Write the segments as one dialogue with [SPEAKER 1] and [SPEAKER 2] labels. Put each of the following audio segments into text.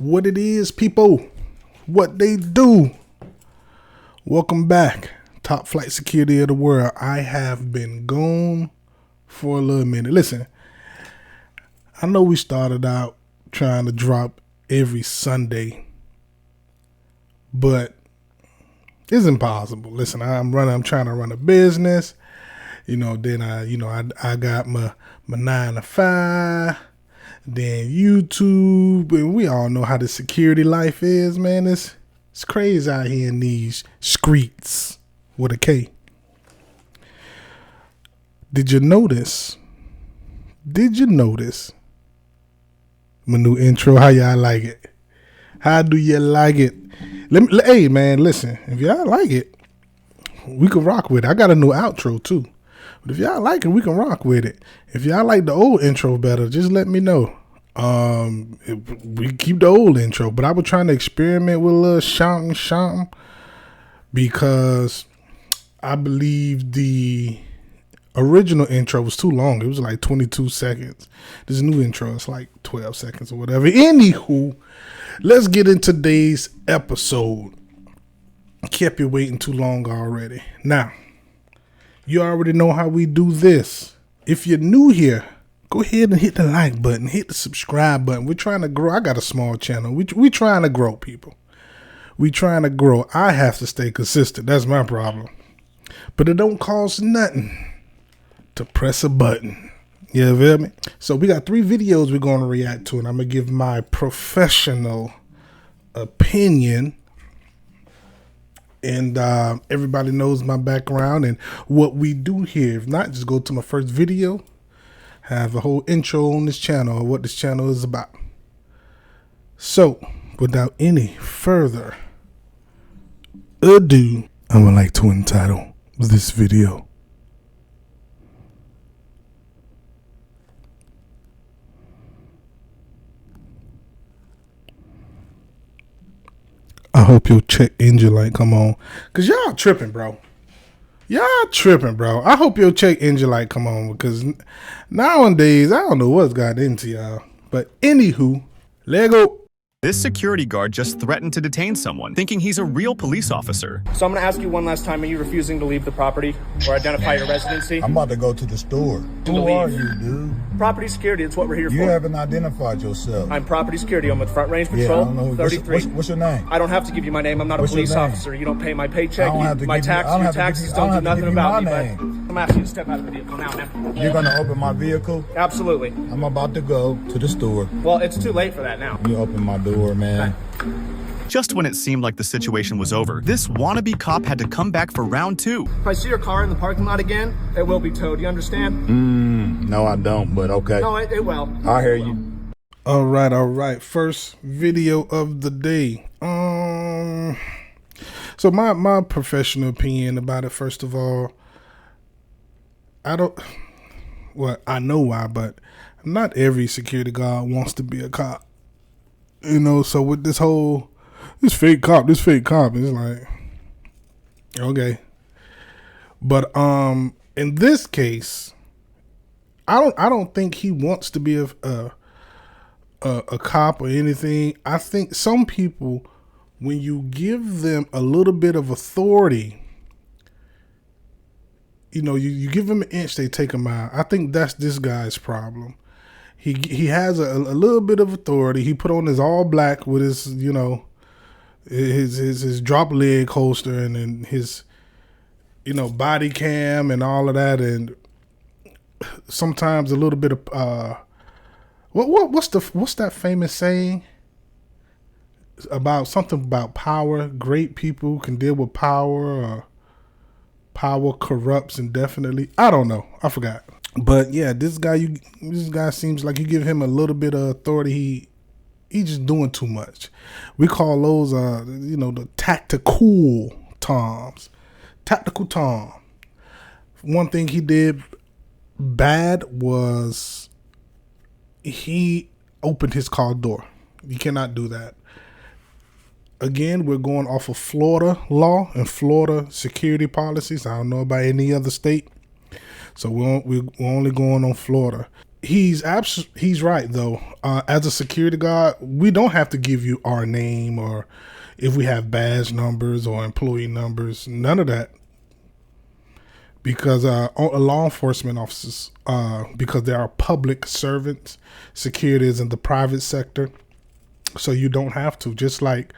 [SPEAKER 1] what it is, people, what they do. Welcome back, top flight security of the world. I have been gone for a little minute. Listen, I know we started out trying to drop every Sunday, but it's impossible. Listen, I'm trying to run a business. Then I got my 9 to 5, then YouTube, and we all know how the security life is, man. It's crazy out here in these streets with a K. Did you notice my new intro? How y'all like it? How do you like it? Hey man, listen, if y'all like it, we can rock with it. I got a new outro too. But if y'all like it, we can rock with it. If y'all like the old intro better, just let me know. We keep the old intro, but I was trying to experiment with a little shouting, because I believe the original intro was too long. It was like 22 seconds. This new intro is like 12 seconds or whatever. Anywho, let's get into today's episode. Kept you waiting too long already. Now, you already know how we do this. If you're new here, go ahead and hit the like button, hit the subscribe button. We're trying to grow. I got a small channel. We trying to grow, people. We trying to grow. I have to stay consistent. That's my problem. But it don't cost nothing to press a button. You feel me? So we got 3 videos we're going to react to, and I'm going to give my professional opinion. And everybody knows my background and what we do here. If not, just go to my first video. Have a whole intro on this channel, or what this channel is about. So, without any further ado, I would like to entitle this video I hope your check engine light come on. Cause y'all tripping, bro. I hope your check engine light come on, because nowadays, I don't know what's got into y'all. But anywho, let go.
[SPEAKER 2] This security guard just threatened to detain someone, thinking he's a real police officer.
[SPEAKER 3] So I'm going to ask you one last time, are you refusing to leave the property or identify your residency?
[SPEAKER 4] I'm about to go to the store. Who are you, dude?
[SPEAKER 3] Property security, it's what we're here for.
[SPEAKER 4] You haven't identified yourself.
[SPEAKER 3] I'm property security. I'm with Front Range Patrol,
[SPEAKER 4] I don't know.
[SPEAKER 3] 33.
[SPEAKER 4] What's your name?
[SPEAKER 3] I don't have to give you my name. I'm not a police officer. You don't pay my paycheck. My taxes don't do nothing about me. But I'm asking you to step out of the vehicle now, man.
[SPEAKER 4] You're going to open my vehicle?
[SPEAKER 3] Absolutely.
[SPEAKER 4] I'm about to go to the store.
[SPEAKER 3] Well, it's too late for that now.
[SPEAKER 4] You open my door, man.
[SPEAKER 2] Just when it seemed like the situation was over, this wannabe cop had to come back for round 2.
[SPEAKER 3] If I see your car in the parking lot again, it will be towed. You understand?
[SPEAKER 4] No, I don't, but okay.
[SPEAKER 3] No, it will.
[SPEAKER 4] I hear you.
[SPEAKER 1] All right. First video of the day. So my professional opinion about it, first of all, I know why, but not every security guard wants to be a cop. So with this fake cop, it's like, okay. But in this case, I don't think he wants to be a cop or anything. I think some people, when you give them a little bit of authority, you give them an inch, they take a mile. I think that's this guy's problem. He has a little bit of authority. He put on his all black with his, his drop leg holster and then his, body cam and all of that. And sometimes a little bit of, what's that famous saying about something about power? Great people can deal with power, or power corrupts indefinitely. I don't know. I forgot. But yeah, this guy seems like you give him a little bit of authority, he's just doing too much. We call those, the tactical toms. Tactical Tom. One thing he did bad was he opened his car door. You cannot do that. Again, we're going off of Florida law and Florida security policies. I don't know about any other state. So we're only going on Florida. he's right though. As a security guard, we don't have to give you our name or if we have badge numbers or employee numbers. None of that. Because law enforcement officers, because they are public servants, security is in the private sector, so you don't have to. Just like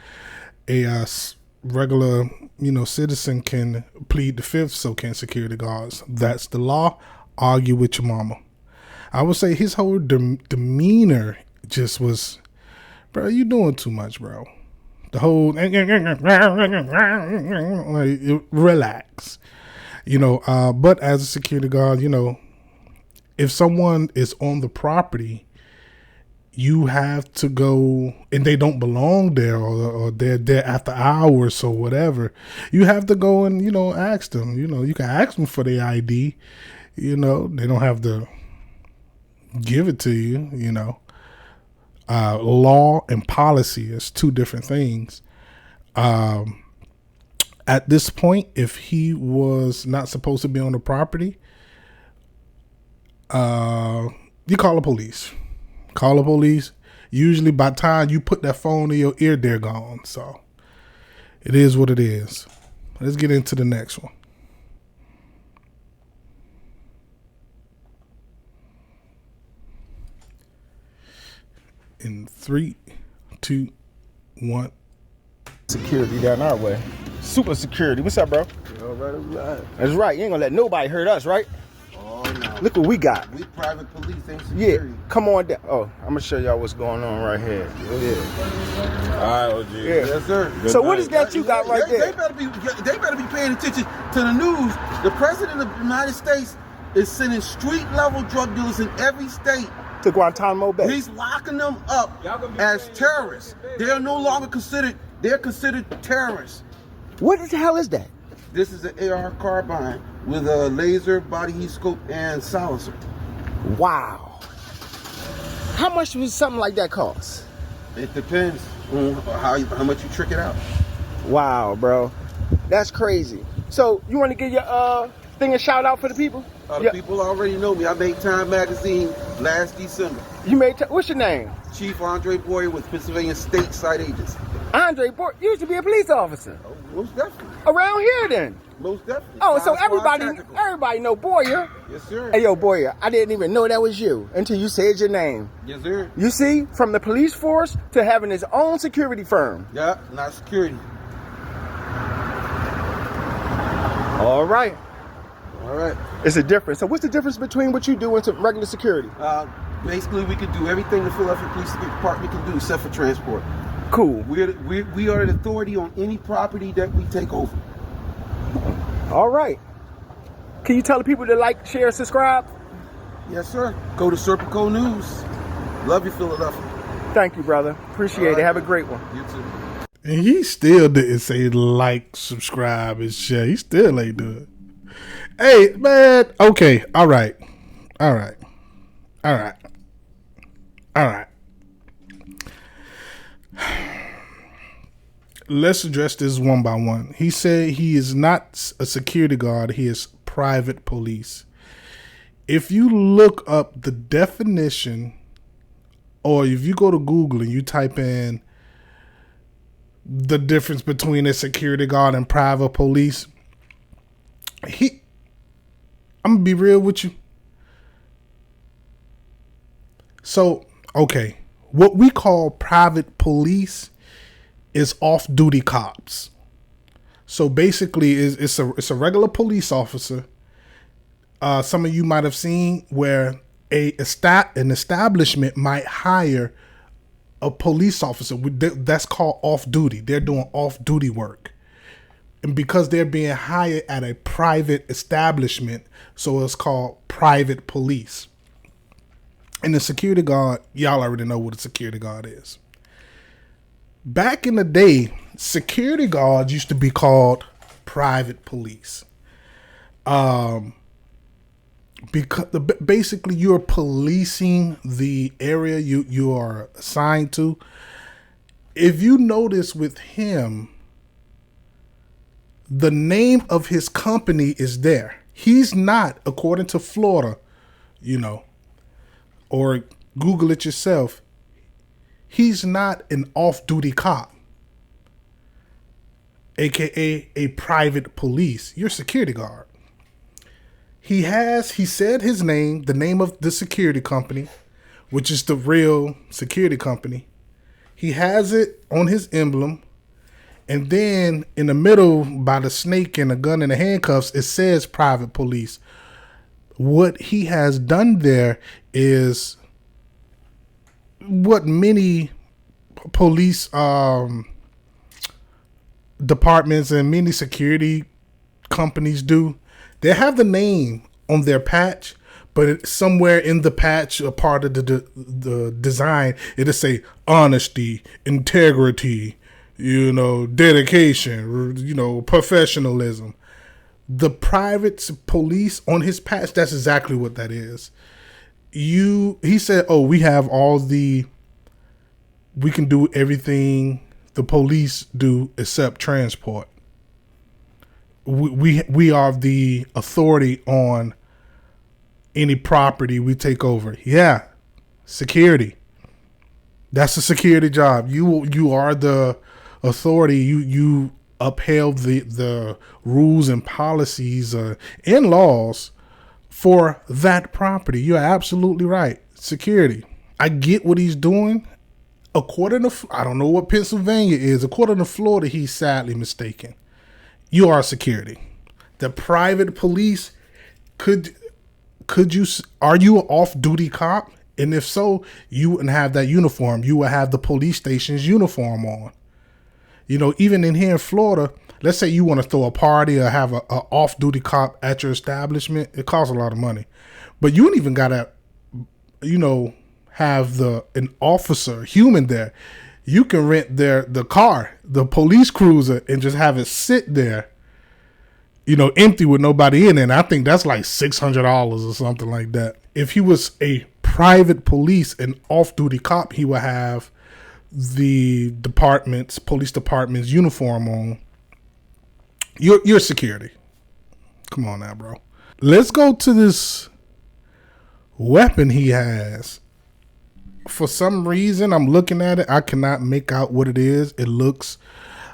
[SPEAKER 1] a regular, citizen can plead the fifth, so can security guards. That's the law. Argue with your mama. I would say his whole demeanor just was, bro, you doing too much, bro. The whole like, relax. But as a security guard, if someone is on the property, you have to go, and they don't belong there, or they're there after hours or whatever. You have to go and, ask them. You can ask them for their ID. They don't have to give it to you, Law and policy is two different things. At this point, if he was not supposed to be on the property, you call the police. Call the police. Usually by the time you put that phone in your ear, they're gone. So it is what it is. Let's get into the next one. In 3, 2, 1.
[SPEAKER 5] Security down our way. Super security. What's up, bro?
[SPEAKER 6] All right.
[SPEAKER 5] That's right. You ain't gonna let nobody hurt us, right?
[SPEAKER 6] Oh, no.
[SPEAKER 5] Look what we got.
[SPEAKER 6] We private police, ain't security.
[SPEAKER 5] Yeah. Come on down. Oh, I'm gonna show y'all what's going on right here. Yeah.
[SPEAKER 6] All right, OG.
[SPEAKER 5] Yeah.
[SPEAKER 6] Yes, sir.
[SPEAKER 5] Good so night. What is that you got right there?
[SPEAKER 6] They better be paying attention to the news. The president of the United States is sending street-level drug dealers in every state
[SPEAKER 5] to Guantanamo Bay.
[SPEAKER 6] He's locking them up as terrorists. They are no longer considered. They're considered terrorists.
[SPEAKER 5] What the hell is that?
[SPEAKER 6] This is an AR carbine with a laser, body heat scope, and silencer.
[SPEAKER 5] Wow. How much would something like that cost?
[SPEAKER 6] It depends on how much you trick it out.
[SPEAKER 5] Wow, bro. That's crazy. So, you want to give your thing a shout out for the people?
[SPEAKER 6] The people already know me. I made Time Magazine last December.
[SPEAKER 5] You made what's your name?
[SPEAKER 6] Chief Andre Boyer with Pennsylvania State Site Agency.
[SPEAKER 5] Andre Boyer used to be a police officer.
[SPEAKER 6] Oh, most definitely.
[SPEAKER 5] Around here then?
[SPEAKER 6] Most definitely.
[SPEAKER 5] Oh, so everybody know Boyer.
[SPEAKER 6] Yes, sir.
[SPEAKER 5] Hey, yo, Boyer, I didn't even know that was you until you said your name.
[SPEAKER 6] Yes, sir.
[SPEAKER 5] You see, from the police force to having his own security firm.
[SPEAKER 6] Yeah, not security.
[SPEAKER 5] All right.
[SPEAKER 6] All right.
[SPEAKER 5] It's a difference. So what's the difference between what you do and regular security?
[SPEAKER 6] Basically, we can do everything the Philadelphia Police Department can do except for transport.
[SPEAKER 5] Cool.
[SPEAKER 6] We are the authority on any property that we take over.
[SPEAKER 5] All right. Can you tell the people to like, share, subscribe?
[SPEAKER 6] Yes, sir. Go to Serpico News. Love you, Philadelphia.
[SPEAKER 5] Thank you, brother. Appreciate it. Have a great one.
[SPEAKER 6] You too.
[SPEAKER 1] And he still didn't say like, subscribe, and share. He still ain't do it. Hey, man. Okay. All right. Let's address this one by one. He said he is not a security guard. He is private police. If you look up the definition, or if you go to Google and you type in the difference between a security guard and private police, I'm going to be real with you. So, okay, what we call private police is off-duty cops. So basically, it's a regular police officer. Some of you might have seen where an establishment might hire a police officer. That's called off-duty. They're doing off-duty work. And because they're being hired at a private establishment, so it's called private police. And the security guard, y'all already know what a security guard is. Back in the day, security guards used to be called private police. Because basically you're policing the area you are assigned to. If you notice with him, the name of his company is there. He's not, according to Florida, or Google it yourself. He's not an off-duty cop, aka a private police. You're a security guard. He said his name, the name of the security company, which is the real security company. He has it on his emblem. And then in the middle, by the snake and the gun and the handcuffs, it says private police. What he has done there is what many police departments and many security companies do. They have the name on their patch, but somewhere in the patch, a part of the design, it'll say honesty, integrity, dedication, professionalism. The private police on his patch, that's exactly what that is. He said, we have we can do everything the police do except transport. We are the authority on any property we take over. Yeah, security. That's a security job. You are the authority. You upheld the rules and policies and laws for that property. You're absolutely right. Security. I get what he's doing. According to, I don't know what Pennsylvania is. According to Florida, he's sadly mistaken. You are security. The private police, are you an off-duty cop? And if so, you wouldn't have that uniform. You would have the police station's uniform on. Even in here in Florida, let's say you want to throw a party or have a off-duty cop at your establishment. It costs a lot of money. But you don't even got to, have an officer, human there. You can rent the car, the police cruiser, and just have it sit there, empty with nobody in it. And I think that's like $600 or something like that. If he was a private police, an off-duty cop, he would have the police department's uniform on. You're security. Come on now, bro. Let's go to this weapon he has. For some reason, I'm looking at it. I cannot make out what it is. It looks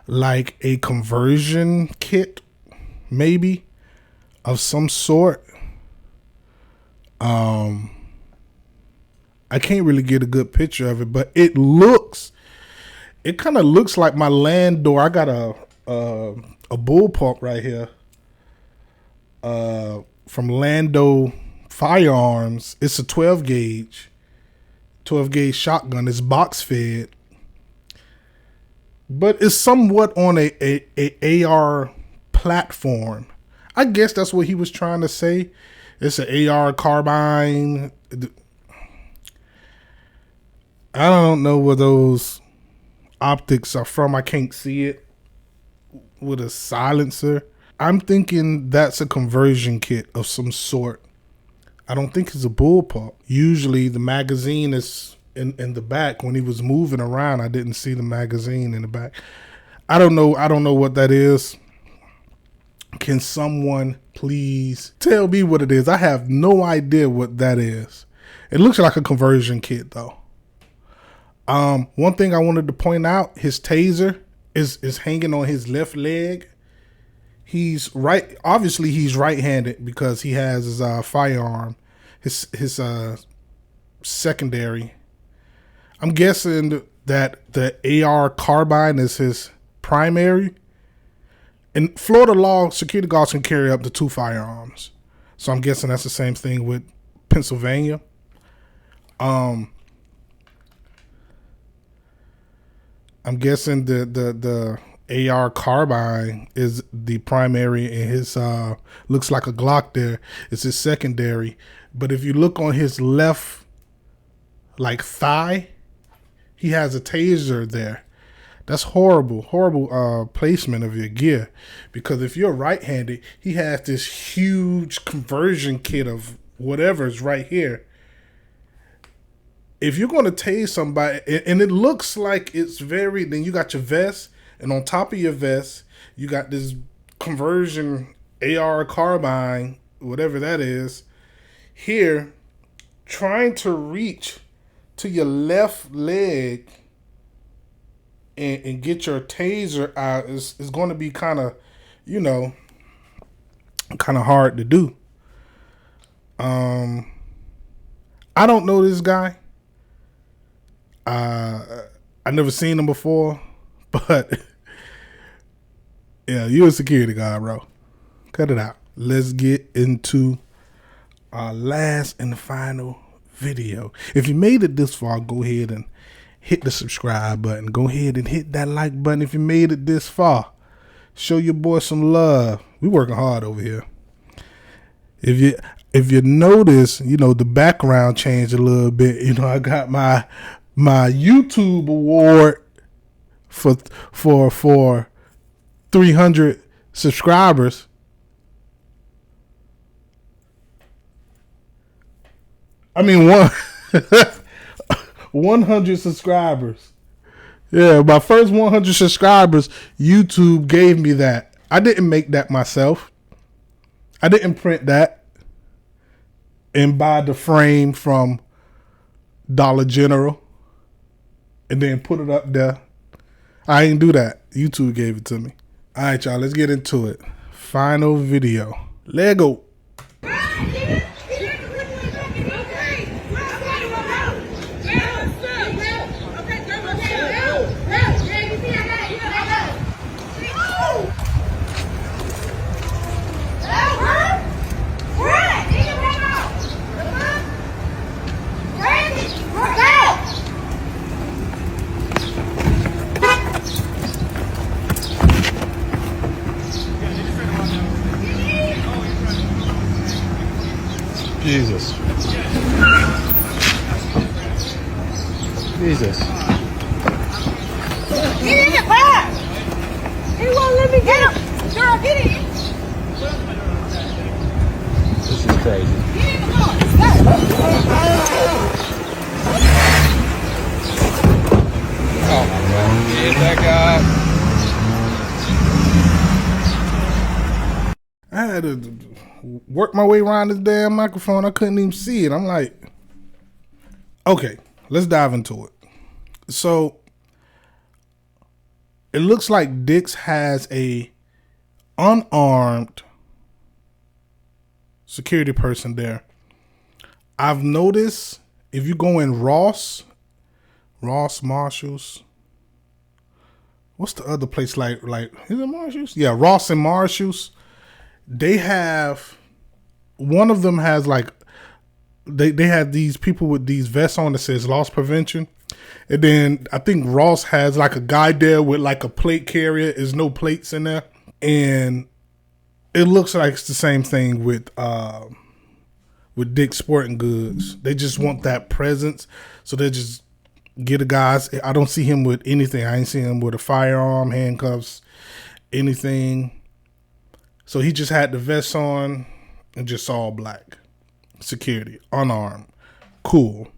[SPEAKER 1] like a conversion kit, maybe, of some sort. I can't really get a good picture of it, but it kind of looks like my land door. I got a bullpup right here from Lando Firearms. It's a 12 gauge shotgun. It's box fed, but it's somewhat on a AR platform. I guess that's what he was trying to say. It's an AR carbine. I don't know where those optics are from. I can't see it with a silencer. I'm thinking that's a conversion kit of some sort. I don't think it's a bullpup. Usually the magazine is in the back. When he was moving around, I didn't see the magazine in the back. I don't know what that is. Can someone please tell me what it is? I have no idea what that is. It looks like a conversion kit though. One thing I wanted to point out, his taser is hanging on his left leg. Obviously he's right-handed because he has his firearm, his secondary. I'm guessing that the AR carbine is his primary. In Florida law, security guards can carry up to 2 firearms. So I'm guessing that's the same thing with Pennsylvania. I'm guessing the AR carbine is the primary, and his looks like a Glock there is his secondary. But if you look on his left thigh, he has a taser there. That's horrible placement of your gear, because if you're right-handed, he has this huge conversion kit of whatever is right here. If you're going to tase somebody, and it looks like it's then you got your vest, and on top of your vest, you got this conversion AR carbine, whatever that is. Here, trying to reach to your left leg and get your taser out is going to be kind of, kind of hard to do. I don't know this guy. I never seen him before, but yeah, you a security guard, bro. Cut it out. Let's get into our last and final video. If you made it this far, go ahead and hit the subscribe button. Go ahead and hit that like button if you made it this far. Show your boy some love. We working hard over here. If you notice, the background changed a little bit. I got my YouTube award for 300 subscribers. I mean, 100 subscribers. Yeah, my first 100 subscribers, YouTube gave me that. I didn't make that myself. I didn't print that and buy the frame from Dollar General and then put it up there. I didn't do that. YouTube gave it to me. All right, y'all, let's get into it. Final video. Lego.
[SPEAKER 4] Jesus. Jesus.
[SPEAKER 7] Get in the car! He won't let me get him! Girl, get in!
[SPEAKER 4] This is crazy.
[SPEAKER 7] Get in the car! Let's go!
[SPEAKER 4] Oh my God. Get that guy.
[SPEAKER 1] I had to work my way around this damn microphone. I couldn't even see it. I'm like, okay, let's dive into it. So it looks like Dix has a unarmed security person there. I've noticed if you go in Ross Marshalls, what's the other place like is it Marshalls? Yeah, Ross and Marshalls. They have, one of them has like, they have these people with these vests on that says loss prevention. And then I think Ross has like a guy there with like a plate carrier. There's no plates in there. And it looks like it's the same thing with Dick's Sporting Goods. They just want that presence. So they just get a guy. I don't see him with anything. I ain't seen him with a firearm, handcuffs, anything. So he just had the vest on and just all black. Security, unarmed. Cool.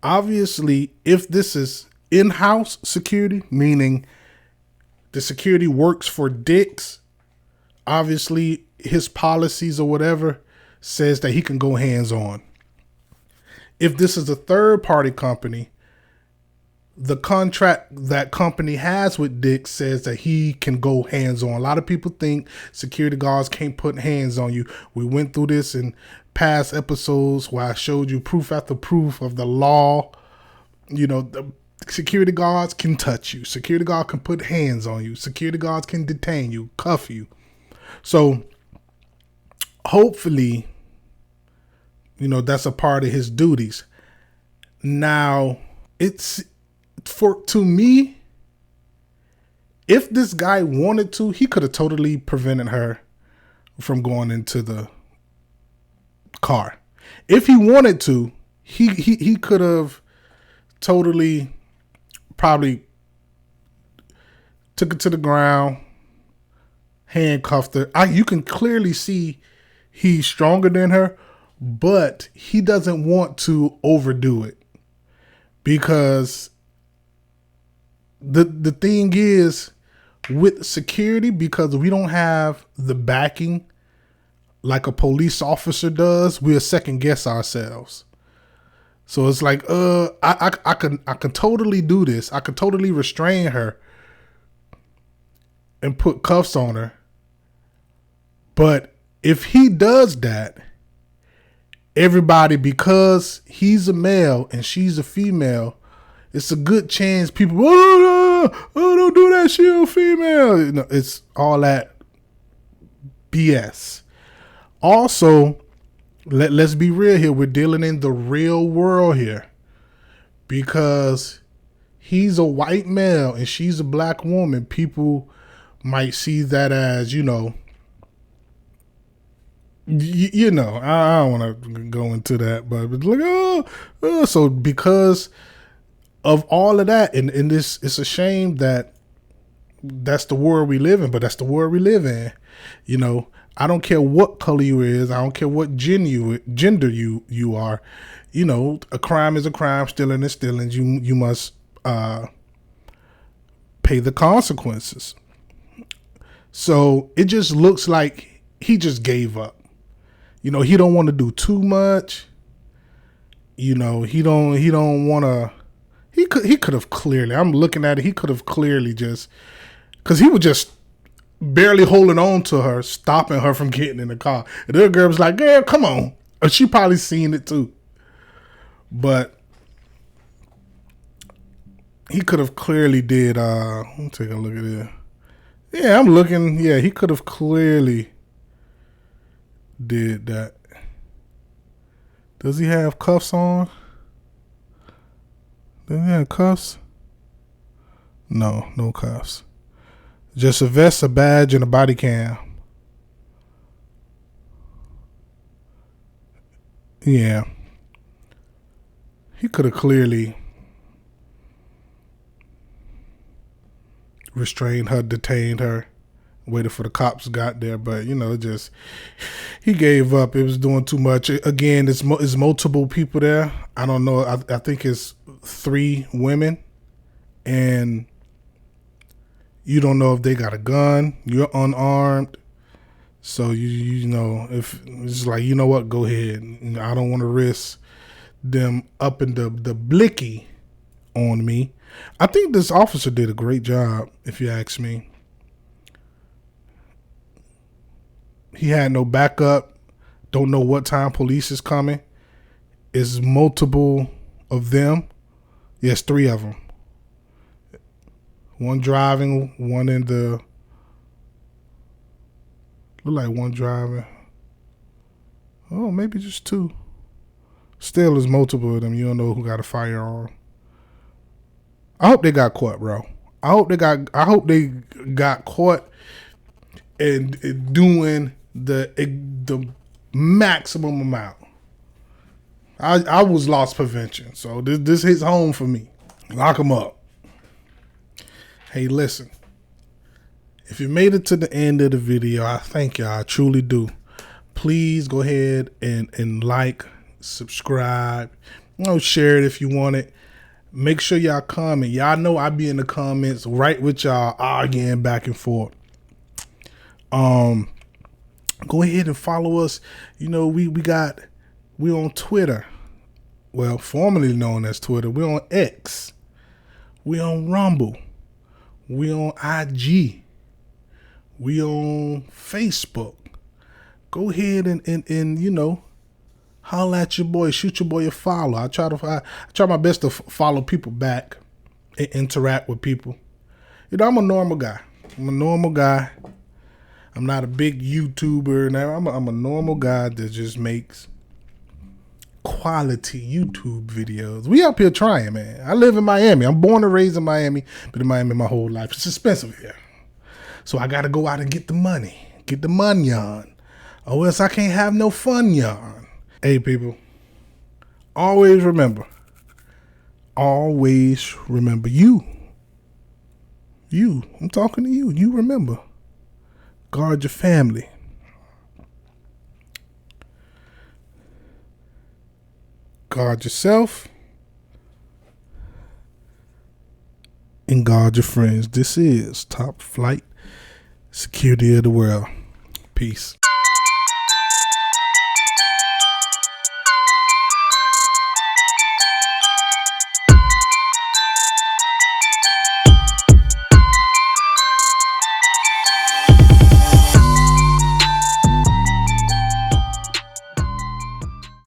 [SPEAKER 1] Obviously, if this is in-house security, meaning the security works for Dick's, obviously his policies or whatever says that he can go hands-on. If this is a third-party company, the contract that company has with Dick says that he can go hands-on. A lot of people think security guards can't put hands on you. We went through this in past episodes where I showed you proof after proof of the law. The security guards can touch you. Security guard can put hands on you. Security guards can detain you, cuff you. So hopefully, that's a part of his duties. Now, to me, if this guy wanted to, he could have totally prevented her from going into the car. If he wanted to, he could have totally probably took it to the ground, handcuffed her. You can clearly see he's stronger than her, but he doesn't want to overdo it because the thing is with security, because we don't have the backing like a police officer does, we'll second guess ourselves. So it's like, I can totally do this. I could totally restrain her and put cuffs on her. But if he does that, everybody, because he's a male and she's a female, it's a good chance people, don't do that, she a female. You know, it's all that BS. Also, let's be real here. We're dealing in the real world here, because he's a white male and she's a black woman. People might see that as, you know, I don't want to go into that, but like, so because of all of that, and this, it's a shame that that's the world we live in, but that's the world we live in. You know, I don't care what color you is. I don't care what gender you are. You know, a crime is a crime. Stealing is stealing. You must pay the consequences. So it just looks like he just gave up. You know, he don't want to do too much. You know, he don't want to. He could have clearly. I'm looking at it. He could have clearly just, because he was just barely holding on to her, stopping her from getting in the car. And the other girl was like, "Girl, come on." Or she probably seen it too. But he could have clearly did. Let me take a look at it. Yeah, I'm looking. Yeah, he could have clearly did that. Does he have cuffs on? Does he have cuffs? No cuffs. Just a vest, a badge, and a body cam. Yeah. He could have clearly restrained her, detained her, waited for the cops got there, but you know, just he gave up. It was doing too much. Again, it's multiple people there. I don't know. I think it's 3 women, and you don't know if they got a gun. You're unarmed, so you know, if it's like, you know what, go ahead. You know, I don't want to risk them up in the blicky on me. I think this officer did a great job, if you ask me. He had no backup. Don't know what time police is coming. It's multiple of them. Yes, 3 of them. One driving, one in the. Look like one driving. Oh, maybe just 2. Still, is multiple of them. You don't know who got a firearm. I hope they got caught, bro. I hope they got caught and doing the maximum amount. I was loss prevention, so this hits home for me. Lock them up. Hey, listen. If you made it to the end of the video, I thank y'all. I truly do. Please go ahead and like, subscribe, share it if you want it. Make sure y'all comment. Y'all know I be in the comments right with y'all, arguing back and forth. Go ahead and follow us. You know, we on Twitter. Well, formerly known as Twitter. We're on X. We on Rumble. We on IG. We on Facebook. Go ahead and you know, holler at your boy, shoot your boy a follow. I try my best to follow people back and interact with people. You know, I'm a normal guy. I'm not a big YouTuber. Now I'm a normal guy that just makes quality YouTube videos. We up here trying, man. I live in Miami. I'm born and raised in Miami, been in Miami my whole life. It's expensive here. So I got to go out and get the money. Get the money on. Or else I can't have no fun on. Hey, people. Always remember you. I'm talking to you. You remember. Guard your family. Guard yourself. And guard your friends. This is Top Flight Security of the World. Peace.